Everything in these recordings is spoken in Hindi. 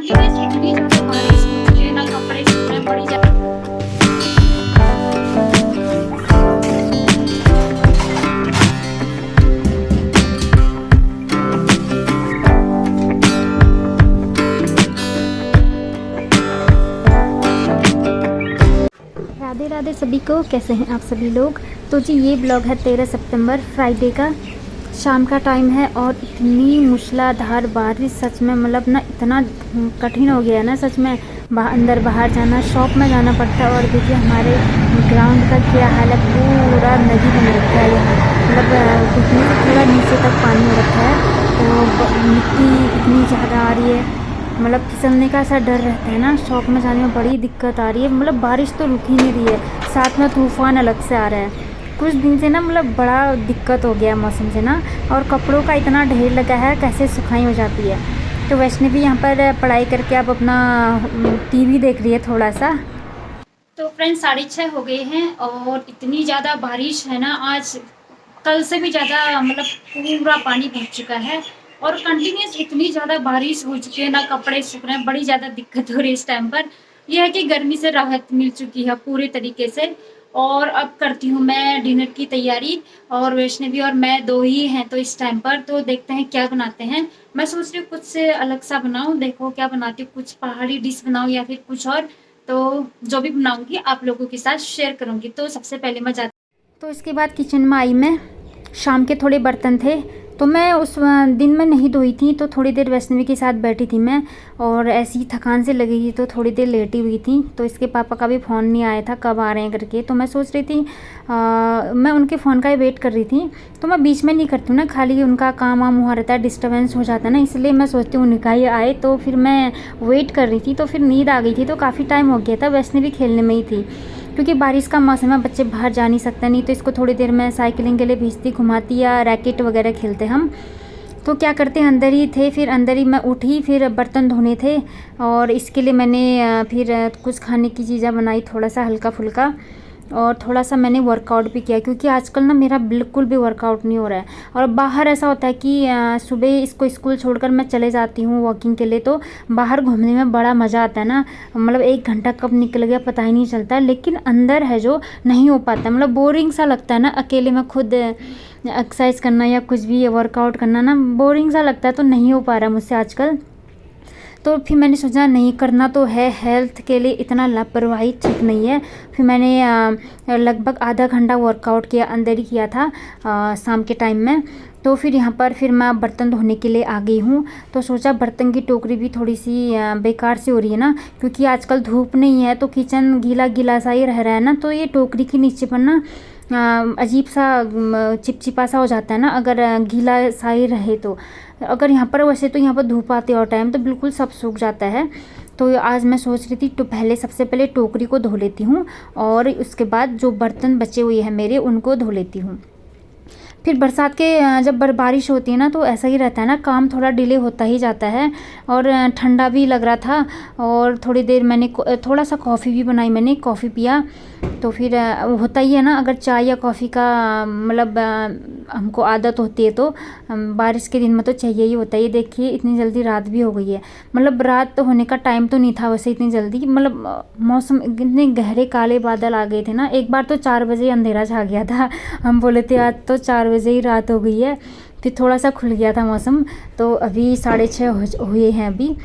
कंटिन्यूस इतनी ज़्यादा बारिश हो चुकी है ना, कपड़े सूख रहे हैं बड़ी ज़्यादा। राधे राधे सभी को, कैसे हैं आप सभी लोग। तो जी ये ब्लॉग है 13 सितंबर फ्राइडे का, शाम का टाइम है और इतनी मूसलाधार बारिश सच में मतलब ना इतना कठिन हो गया है ना सच में। अंदर बाहर जाना, शॉप में जाना पड़ता है। और देखिए हमारे ग्राउंड का क्या हाल है, पूरा नदी बन रखा है यहाँ, मतलब घुटने से थोड़ा नीचे तक पानी हो रखा है। तो मिट्टी इतनी ज़्यादा आ रही है, मतलब फिसलने का ऐसा डर रहता है ना। शॉप में जाने में बड़ी दिक्कत आ रही है, मतलब बारिश तो रुक ही नहीं रही है, साथ में तूफ़ान अलग से आ रहा है। कुछ दिन से ना मतलब बड़ा दिक्कत हो गया मौसम से ना, और कपड़ों का इतना ढेर लगा है, कैसे सुखाई हो जाती है। तो वैष्णवी यहाँ पर पढ़ाई करके अब अपना टीवी देख रही है थोड़ा सा। तो फ्रेंड्स 6:30 हो गए हैं और इतनी ज़्यादा बारिश है ना, आज कल से भी ज़्यादा, मतलब पूरा पानी भर चुका है और कंटिन्यूस इतनी ज़्यादा बारिश हो चुकी है ना, कपड़े सूख रहे हैं, बड़ी ज़्यादा दिक्कत हो रही है इस टाइम पर। यह है कि गर्मी से राहत मिल चुकी है पूरे तरीके से। और अब करती हूँ मैं डिनर की तैयारी, और वैष्णवी और मैं दो ही हैं तो इस टाइम पर, तो देखते हैं क्या बनाते हैं। मैं सोच रही हूँ कुछ से अलग सा बनाऊँ, देखो क्या बनाती हूँ, कुछ पहाड़ी डिश बनाऊँ या फिर कुछ और। तो जो भी बनाऊंगी आप लोगों के साथ शेयर करूंगी। तो सबसे पहले मैं जाती। तो इसके बाद किचन में आई मैं, शाम के थोड़े बर्तन थे तो मैं उस दिन में नहीं धोई थी, तो थोड़ी देर वैष्णवी के साथ बैठी थी मैं, और ऐसी ही थकान से लगी थी तो थोड़ी देर लेटी हुई थी। तो इसके पापा का भी फ़ोन नहीं आया था कब आ रहे हैं करके, तो मैं सोच रही थी मैं उनके फ़ोन का ही वेट कर रही थी। तो मैं बीच में नहीं करती हूँ ना, खाली उनका काम वाम हुआ रहता है, डिस्टर्बेंस हो जाता है ना, इसलिए मैं सोचती हूँ उनका ही आए। तो फिर मैं वेट कर रही थी, तो फिर नींद आ गई थी, तो काफ़ी टाइम हो गया था। वैष्णवी खेलने में ही थी क्योंकि बारिश का मौसम है, बच्चे बाहर जा नहीं सकते, नहीं तो इसको थोड़ी देर में साइकिलिंग के लिए भेजती, घुमाती या रैकेट वगैरह खेलते हम। तो क्या करते हैं, अंदर ही थे, फिर अंदर ही मैं उठी, फिर बर्तन धोने थे और इसके लिए मैंने फिर कुछ खाने की चीज़ें बनाई, थोड़ा सा हल्का फुल्का, और थोड़ा सा मैंने वर्कआउट भी किया क्योंकि आजकल ना मेरा बिल्कुल भी वर्कआउट नहीं हो रहा है। और बाहर ऐसा होता है कि सुबह इसको स्कूल छोड़कर मैं चले जाती हूँ वॉकिंग के लिए, तो बाहर घूमने में बड़ा मज़ा आता है ना, मतलब 1 घंटा कब निकल गया पता ही नहीं चलता। लेकिन अंदर है जो नहीं हो पाता, मतलब बोरिंग सा लगता है ना, अकेले में खुद एक्सरसाइज करना या कुछ भी वर्कआउट करना ना बोरिंग सा लगता है, तो नहीं हो पा रहा मुझसे आजकल। तो फिर मैंने सोचा नहीं करना तो है, हेल्थ के लिए इतना लापरवाही ठीक नहीं है। फिर मैंने लगभग आधा घंटा वर्कआउट किया, अंदर ही किया था शाम के टाइम में। तो फिर यहाँ पर फिर मैं बर्तन धोने के लिए आ गई हूँ। तो सोचा बर्तन की टोकरी भी थोड़ी सी बेकार सी हो रही है ना, क्योंकि आजकल धूप नहीं है तो किचन गीला गीला सा ही रह रहा है ना, तो ये टोकरी के नीचे पर ना अजीब सा चिपचिपा सा हो जाता है ना, अगर गीला सा ही रहे तो। अगर यहाँ पर वैसे तो यहाँ पर धूप आती और टाइम तो बिल्कुल सब सूख जाता है। तो आज मैं सोच रही थी तो पहले सबसे पहले टोकरी को धो लेती हूँ और उसके बाद जो बर्तन बचे हुए हैं मेरे उनको धो लेती हूँ। फिर बरसात के जब बारिश होती है ना तो ऐसा ही रहता है ना, काम थोड़ा डिले होता ही जाता है। और ठंडा भी लग रहा था, और थोड़ी देर मैंने थोड़ा सा कॉफ़ी भी बनाई, मैंने कॉफ़ी पिया। तो फिर होता ही है ना, अगर चाय या कॉफ़ी का मतलब हमको आदत होती है तो बारिश के दिन में तो चाहिए ही होता है। ये देखिए इतनी जल्दी रात भी हो गई है, मतलब रात तो होने का टाइम तो नहीं था वैसे इतनी जल्दी, मतलब मौसम इतने गहरे काले बादल आ गए थे ना। एक बार तो 4 बजे अंधेरा छा गया था, हम बोले थे आज तो 4 बजे ही रात हो गई है, फिर थोड़ा सा खुल गया था मौसम। तो अभी 6:30 हुए हैं अभी।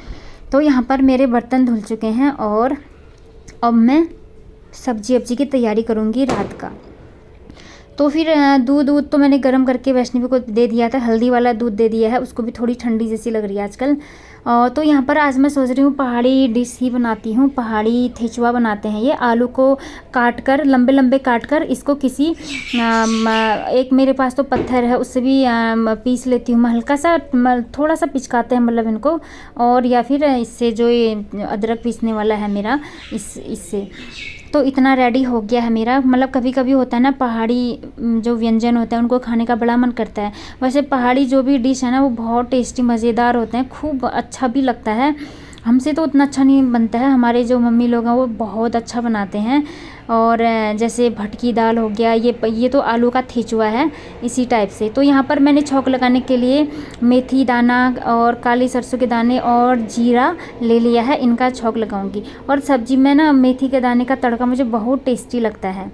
तो यहाँ पर मेरे बर्तन धुल चुके हैं और अब मैं सब्जी वब्जी की तैयारी करूँगी रात का। तो फिर दूध तो मैंने गर्म करके वैष्णवी को दे दिया था, हल्दी वाला दूध दे दिया है, उसको भी थोड़ी ठंडी जैसी लग रही है आजकल। तो यहाँ पर आज मैं सोच रही हूँ पहाड़ी डिश ही बनाती हूँ, पहाड़ी ठेचुआ बनाते हैं। ये आलू को काट कर लंबे लंबे काट कर इसको किसी एक मेरे पास तो पत्थर है उससे भी पीस लेती हूँ मैं, हल्का सा थोड़ा सा पिचकाते हैं मतलब इनको, और या फिर इससे जो ये अदरक पीसने वाला है मेरा इससे। तो इतना रेडी हो गया है मेरा। मतलब कभी कभी होता है ना पहाड़ी जो व्यंजन होते हैं उनको खाने का बड़ा मन करता है। वैसे पहाड़ी जो भी डिश है ना वो बहुत टेस्टी मज़ेदार होते हैं, खूब अच्छा भी लगता है। हमसे तो उतना अच्छा नहीं बनता है, हमारे जो मम्मी लोग हैं वो बहुत अच्छा बनाते हैं। और जैसे भटकी दाल हो गया, ये तो आलू का ठेचुआ है इसी टाइप से। तो यहाँ पर मैंने छौंक लगाने के लिए मेथी दाना और काली सरसों के दाने और जीरा ले लिया है, इनका छौंक लगाऊंगी। और सब्जी में ना मेथी के दाने का तड़का मुझे बहुत टेस्टी लगता है।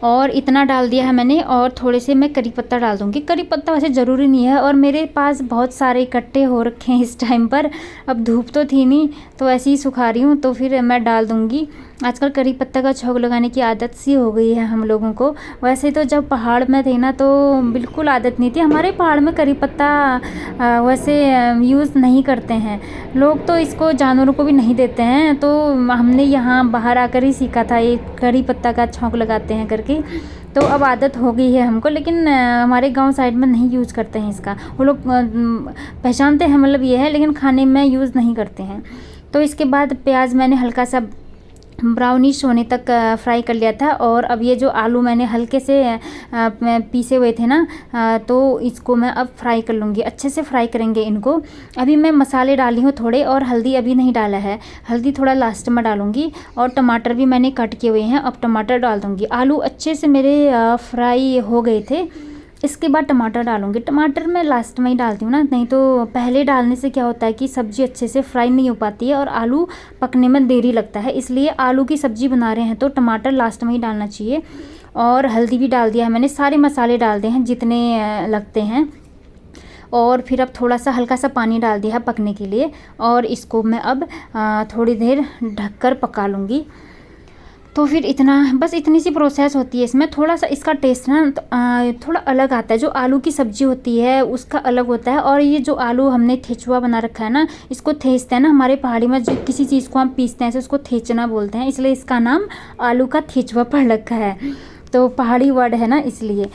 और इतना डाल दिया है मैंने, और थोड़े से मैं करी पत्ता डाल दूँगी। करी पत्ता वैसे ज़रूरी नहीं है, और मेरे पास बहुत सारे इकट्ठे हो रखे हैं इस टाइम पर। अब धूप तो थी नहीं, तो ऐसे ही सुखा रही हूँ, तो फिर मैं डाल दूँगी। आजकल करी पत्ता का छौंक लगाने की आदत सी हो गई है हम लोगों को। वैसे तो जब पहाड़ में थे ना तो बिल्कुल आदत नहीं थी। हमारे पहाड़ में करी पत्ता वैसे यूज़ नहीं करते हैं लोग, तो इसको जानवरों को भी नहीं देते हैं। तो हमने यहाँ बाहर आकर ही सीखा था ये करी पत्ता का छौंक लगाते हैं करके। तो अब आदत हो गई है हमको, लेकिन हमारे गांव साइड में नहीं यूज़ करते हैं इसका। वो लोग पहचानते हैं, मतलब ये है, लेकिन खाने में यूज़ नहीं करते हैं। तो इसके बाद प्याज मैंने हल्का सा ब्राउनिश होने तक फ्राई कर लिया था। और अब ये जो आलू मैंने हल्के से पीसे हुए थे ना, तो इसको मैं अब फ्राई कर लूँगी, अच्छे से फ्राई करेंगे इनको। अभी मैं मसाले डाली हूँ थोड़े, और हल्दी अभी नहीं डाला है, हल्दी थोड़ा लास्ट में डालूँगी। और टमाटर भी मैंने कट किए हुए हैं, अब टमाटर डाल दूँगी। आलू अच्छे से मेरे फ्राई हो गए थे, इसके बाद टमाटर डालूंगी। टमाटर मैं लास्ट में ही डालती हूँ ना, नहीं तो पहले डालने से क्या होता है कि सब्ज़ी अच्छे से फ्राई नहीं हो पाती है और आलू पकने में देरी लगता है। इसलिए आलू की सब्ज़ी बना रहे हैं तो टमाटर लास्ट में ही डालना चाहिए। और हल्दी भी डाल दिया है मैंने, सारे मसाले डाल दिए हैं जितने लगते हैं। और फिर अब थोड़ा सा हल्का सा पानी डाल दिया है पकने के लिए, और इसको मैं अब थोड़ी देर ढककर पका लूँगी। तो फिर बस इतनी सी प्रोसेस होती है इसमें। थोड़ा सा इसका टेस्ट ना थोड़ा अलग आता है, जो आलू की सब्ज़ी होती है उसका अलग होता है। और ये जो आलू हमने ठेचुआ बना रखा है ना, इसको ठेचते हैं ना हमारे पहाड़ी में, जो किसी चीज़ को हम पीसते हैं तो उसको ठेचना बोलते हैं, इसलिए इसका नाम आलू का ठेचुआ पड़ रखा है। तो पहाड़ी वर्ड है ना, इसलिए।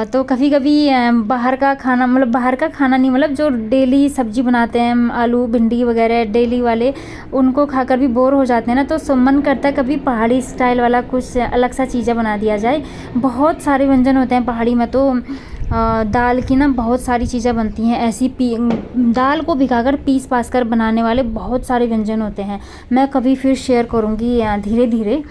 तो कभी कभी बाहर का खाना, मतलब बाहर का खाना नहीं, मतलब जो डेली सब्जी बनाते हैं आलू भिंडी वगैरह डेली वाले, उनको खाकर भी बोर हो जाते हैं ना, तो मन करता है कभी पहाड़ी स्टाइल वाला कुछ अलग सा चीज़ें बना दिया जाए। बहुत सारे व्यंजन होते हैं पहाड़ी में, तो दाल की ना बहुत सारी चीज़ें बनती हैं ऐसी, दाल को भिगाकर पीस पास कर बनाने वाले बहुत सारे व्यंजन होते हैं। मैं कभी फिर शेयर करूँगी धीरे धीरे।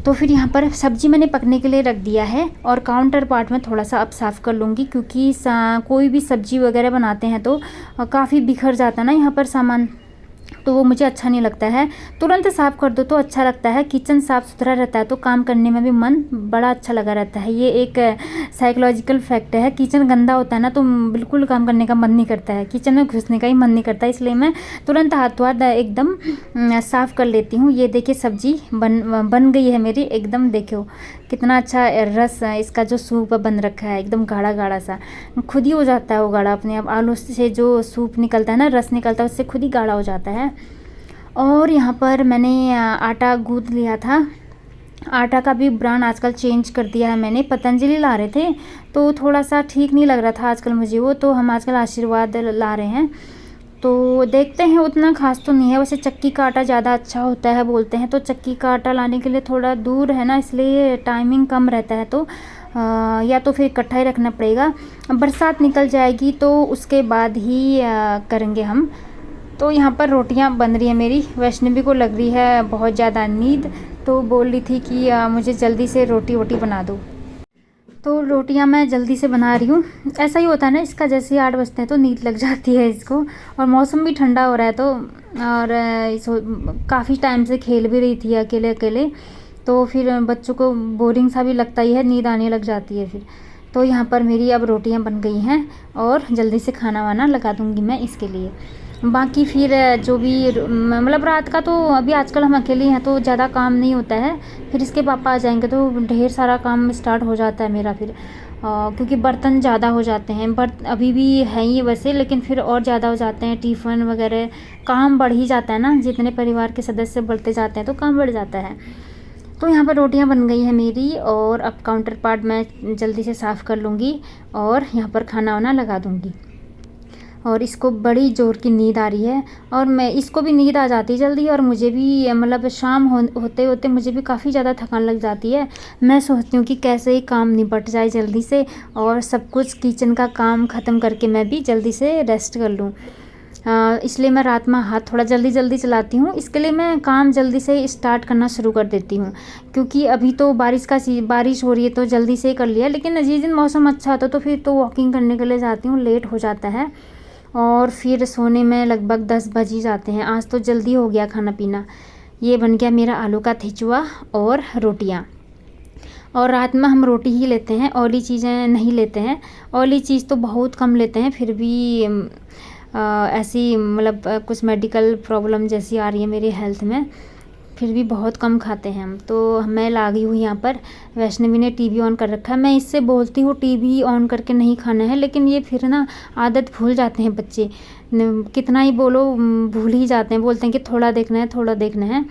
तो फिर यहाँ पर सब्ज़ी मैंने पकने के लिए रख दिया है, और काउंटर पार्ट में थोड़ा सा अब साफ़ कर लूँगी, क्योंकि कोई भी सब्ज़ी वगैरह बनाते हैं तो काफ़ी बिखर जाता है ना यहाँ पर सामान, तो वो मुझे अच्छा नहीं लगता है। तुरंत साफ़ कर दो तो अच्छा लगता है, किचन साफ़ सुथरा रहता है तो काम करने में भी मन बड़ा अच्छा लगा रहता है। ये एक साइकोलॉजिकल फैक्ट है। किचन गंदा होता है ना तो बिल्कुल काम करने का मन नहीं करता है, किचन में घुसने का ही मन नहीं करता, इसलिए मैं तुरंत हाथों हाथ एकदम साफ़ कर लेती हूँ। ये देखिए सब्ज़ी बन गई है मेरी एकदम, देखो कितना अच्छा रस इसका जो सूप बन रखा है, एकदम गाढ़ा गाढ़ा सा, खुद ही हो जाता है वो गाढ़ा अपने आप। आलू से जो सूप निकलता है ना, रस निकलता है, उससे खुद ही गाढ़ा हो जाता है। और यहाँ पर मैंने आटा गूँथ लिया था। आटा का भी ब्रांड आजकल चेंज कर दिया है मैंने, पतंजलि ला रहे थे तो थोड़ा सा ठीक नहीं लग रहा था आजकल मुझे वो, तो हम आजकल आशीर्वाद ला रहे हैं। तो देखते हैं, उतना खास तो नहीं है वैसे। चक्की का आटा ज़्यादा अच्छा होता है बोलते हैं, तो चक्की का आटा लाने के लिए थोड़ा दूर है ना, इसलिए टाइमिंग कम रहता है, तो या तो फिर इकट्ठा ही रखना पड़ेगा। बरसात निकल जाएगी तो उसके बाद ही करेंगे हम। तो यहाँ पर रोटियाँ बन रही है मेरी। वैष्णवी को लग रही है बहुत ज़्यादा नींद, तो बोल रही थी कि मुझे जल्दी से रोटी बना दो। तो रोटियां मैं जल्दी से बना रही हूँ। ऐसा ही होता है ना इसका, जैसे 8 बजते हैं तो नींद लग जाती है इसको, और मौसम भी ठंडा हो रहा है तो, और काफ़ी टाइम से खेल भी रही थी अकेले अकेले, तो फिर बच्चों को बोरिंग सा भी लगता ही है, नींद आने लग जाती है फिर। तो यहाँ पर मेरी अब रोटियाँ बन गई हैं, और जल्दी से खाना वाना लगा दूँगी मैं इसके लिए। बाकी फिर जो भी मतलब रात का, तो अभी आजकल हम अकेले हैं तो ज़्यादा काम नहीं होता है, फिर इसके पापा आ जाएंगे तो ढेर सारा काम स्टार्ट हो जाता है मेरा फिर, क्योंकि बर्तन ज़्यादा हो जाते हैं। अभी भी है ही वैसे, लेकिन फिर और ज़्यादा हो जाते हैं, टिफ़िन वगैरह, काम बढ़ ही जाता है ना, जितने परिवार के सदस्य बढ़ते जाते हैं तो काम बढ़ जाता है। तो यहाँ पर रोटियाँ बन गई हैं मेरी, और अब काउंटर पार्ट मैं जल्दी से साफ़ कर लूँगी, और यहाँ पर खाना वाना लगा दूँगी। और इसको बड़ी ज़ोर की नींद आ रही है, और मैं इसको भी नींद आ जाती है जल्दी, और मुझे भी मतलब शाम होते होते मुझे भी काफ़ी ज़्यादा थकान लग जाती है। मैं सोचती हूँ कि कैसे ही काम निपट जाए जल्दी से, और सब कुछ किचन का काम ख़त्म करके मैं भी जल्दी से रेस्ट कर लूँ। इसलिए मैं रात में हाथ थोड़ा जल्दी जल्दी चलाती हूँ। इसके लिए मैं काम जल्दी से स्टार्ट करना शुरू कर देती हूँ, क्योंकि अभी तो बारिश हो रही है तो जल्दी से कर लिया, लेकिन जिस दिन मौसम अच्छा होता तो फिर तो वॉकिंग करने के लिए जाती हूँ, लेट हो जाता है और फिर सोने में लगभग 10 बज ही जाते हैं। आज तो जल्दी हो गया खाना पीना। ये बन गया मेरा आलू का थिचुआ और रोटियाँ। और रात में हम रोटी ही लेते हैं, ऑयली चीज़ें नहीं लेते हैं। ऑयली चीज़ तो बहुत कम लेते हैं, फिर भी ऐसी मतलब कुछ मेडिकल प्रॉब्लम जैसी आ रही है मेरी हेल्थ में, फिर भी बहुत कम खाते हैं हम। तो मैं ला गई हूँ यहाँ पर, वैष्णवी ने टीवी ऑन कर रखा है। मैं इससे बोलती हूँ टीवी ऑन करके नहीं खाना है, लेकिन ये फिर ना आदत भूल जाते हैं बच्चे, कितना ही बोलो भूल ही जाते हैं, बोलते हैं कि थोड़ा देखना है थोड़ा देखना है।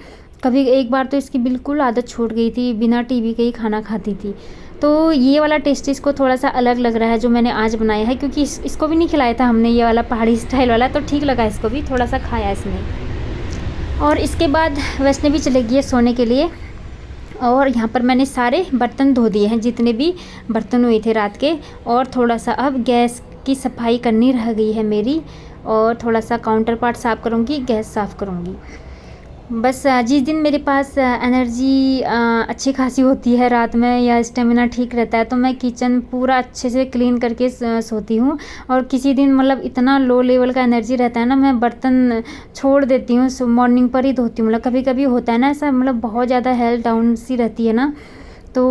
कभी एक बार तो इसकी बिल्कुल आदत छूट गई थी, बिना टीवी के ही खाना खाती थी। तो ये वाला टेस्ट इसको थोड़ा सा अलग लग रहा है जो मैंने आज बनाया है, क्योंकि इसको भी नहीं खिलाया था हमने ये वाला पहाड़ी स्टाइल वाला, तो ठीक लगा इसको भी, थोड़ा सा खाया इसने। और इसके बाद वैष्णवी चली गई है सोने के लिए, और यहाँ पर मैंने सारे बर्तन धो दिए हैं जितने भी बर्तन हुए थे रात के। और थोड़ा सा अब गैस की सफाई करनी रह गई है मेरी, और थोड़ा सा काउंटर पार्ट साफ़ करूँगी, गैस साफ़ करूँगी। बस जिस दिन मेरे पास एनर्जी अच्छी खासी होती है रात में, या स्टेमिना ठीक रहता है, तो मैं किचन पूरा अच्छे से क्लीन करके सोती हूँ। और किसी दिन मतलब इतना लो लेवल का एनर्जी रहता है ना, मैं बर्तन छोड़ देती हूँ, मॉर्निंग पर ही धोती हूँ। मतलब कभी कभी होता है ना ऐसा, मतलब बहुत ज़्यादा हेल्थ डाउन सी रहती है ना, तो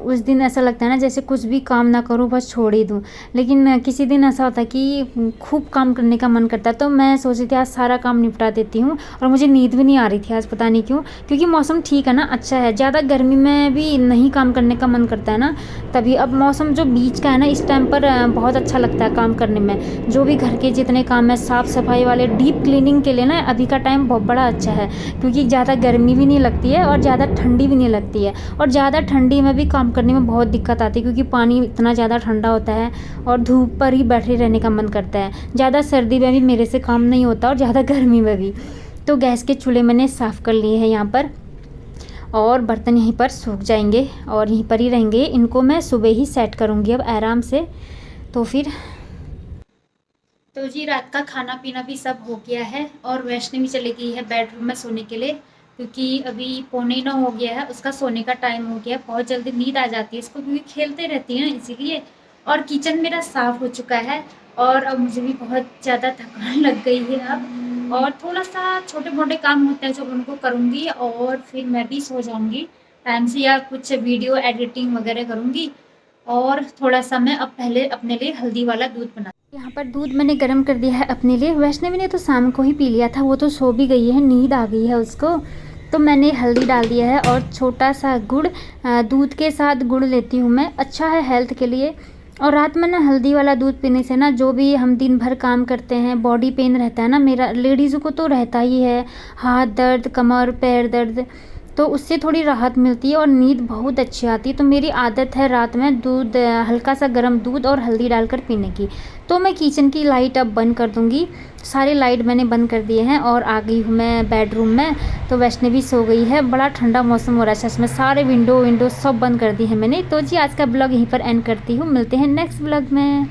उस दिन ऐसा लगता है ना जैसे कुछ भी काम ना करूँ, बस छोड़ ही दूँ। लेकिन किसी दिन ऐसा होता है कि खूब काम करने का मन करता है, तो मैं सोची थी आज सारा काम निपटा देती हूँ। और मुझे नींद भी नहीं आ रही थी आज, पता नहीं क्यों, क्योंकि मौसम ठीक है ना, अच्छा है। ज़्यादा गर्मी में भी नहीं काम करने का मन करता है ना, तभी अब मौसम जो बीच का है ना, इस टाइम पर बहुत अच्छा लगता है काम करने में। जो भी घर के जितने काम है साफ़ सफाई वाले, डीप क्लीनिंग के लिए ना अभी का टाइम बहुत बड़ा अच्छा है, क्योंकि ज़्यादा गर्मी भी नहीं लगती है और ज़्यादा ठंडी भी नहीं लगती है। और ज़्यादा ठंडी में भी काम करने में बहुत दिक्कत आती है, क्योंकि पानी इतना ज़्यादा ठंडा होता है और धूप पर ही बैठे रहने का मन करता है। ज़्यादा सर्दी में भी मेरे से काम नहीं होता, और ज़्यादा गर्मी में भी। तो गैस के चूल्हे मैंने साफ़ कर लिए हैं यहाँ पर, और बर्तन यहीं पर सूख जाएंगे और यहीं पर ही रहेंगे। इनको मैं सुबह ही सेट करूँगी अब आराम से। तो जी रात का खाना पीना भी सब हो गया है, और वैष्णवी चली गई है बेडरूम में सोने के लिए, क्योंकि अभी 8:45 हो गया है, उसका सोने का टाइम हो गया। बहुत जल्दी नींद आ जाती है इसको, क्योंकि खेलते रहती है इसीलिए। और किचन मेरा साफ़ हो चुका है, और अब मुझे भी बहुत ज़्यादा थकान लग गई है अब, और थोड़ा सा छोटे मोटे काम होते हैं जो उनको करूँगी, और फिर मैं भी सो जाऊँगी टाइम से, या कुछ वीडियो एडिटिंग वगैरह करूँगी। और थोड़ा सा मैं अब पहले अपने लिए हल्दी वाला दूध बना, यहाँ पर दूध मैंने गर्म कर दिया है अपने लिए। वैष्णवी ने तो शाम को ही पी लिया था, वो तो सो भी गई है, नींद आ गई है उसको। तो मैंने हल्दी डाल दिया है, और छोटा सा गुड़, दूध के साथ गुड़ लेती हूँ मैं, अच्छा है हेल्थ के लिए। और रात में ना हल्दी वाला दूध पीने से ना, जो भी हम दिन भर काम करते हैं, बॉडी पेन रहता है ना, मेरा लेडीज़ों को तो रहता ही है, हाथ दर्द, कमर पैर दर्द, तो उससे थोड़ी राहत मिलती है और नींद बहुत अच्छी आती है। तो मेरी आदत है रात में दूध, हल्का सा गर्म दूध और हल्दी डालकर पीने की। तो मैं किचन की लाइट अब बंद कर दूँगी, सारे लाइट मैंने बंद कर दिए हैं, और आ गई हूँ मैं बेडरूम में। तो वैष्णवी सो गई है, बड़ा ठंडा मौसम हो रहा है सच में, सारे विंडो सब बंद कर दी है मैंने। तो जी आज का ब्लॉग यहीं पर एंड करती हूँ, मिलते हैं नेक्स्ट ब्लॉग में।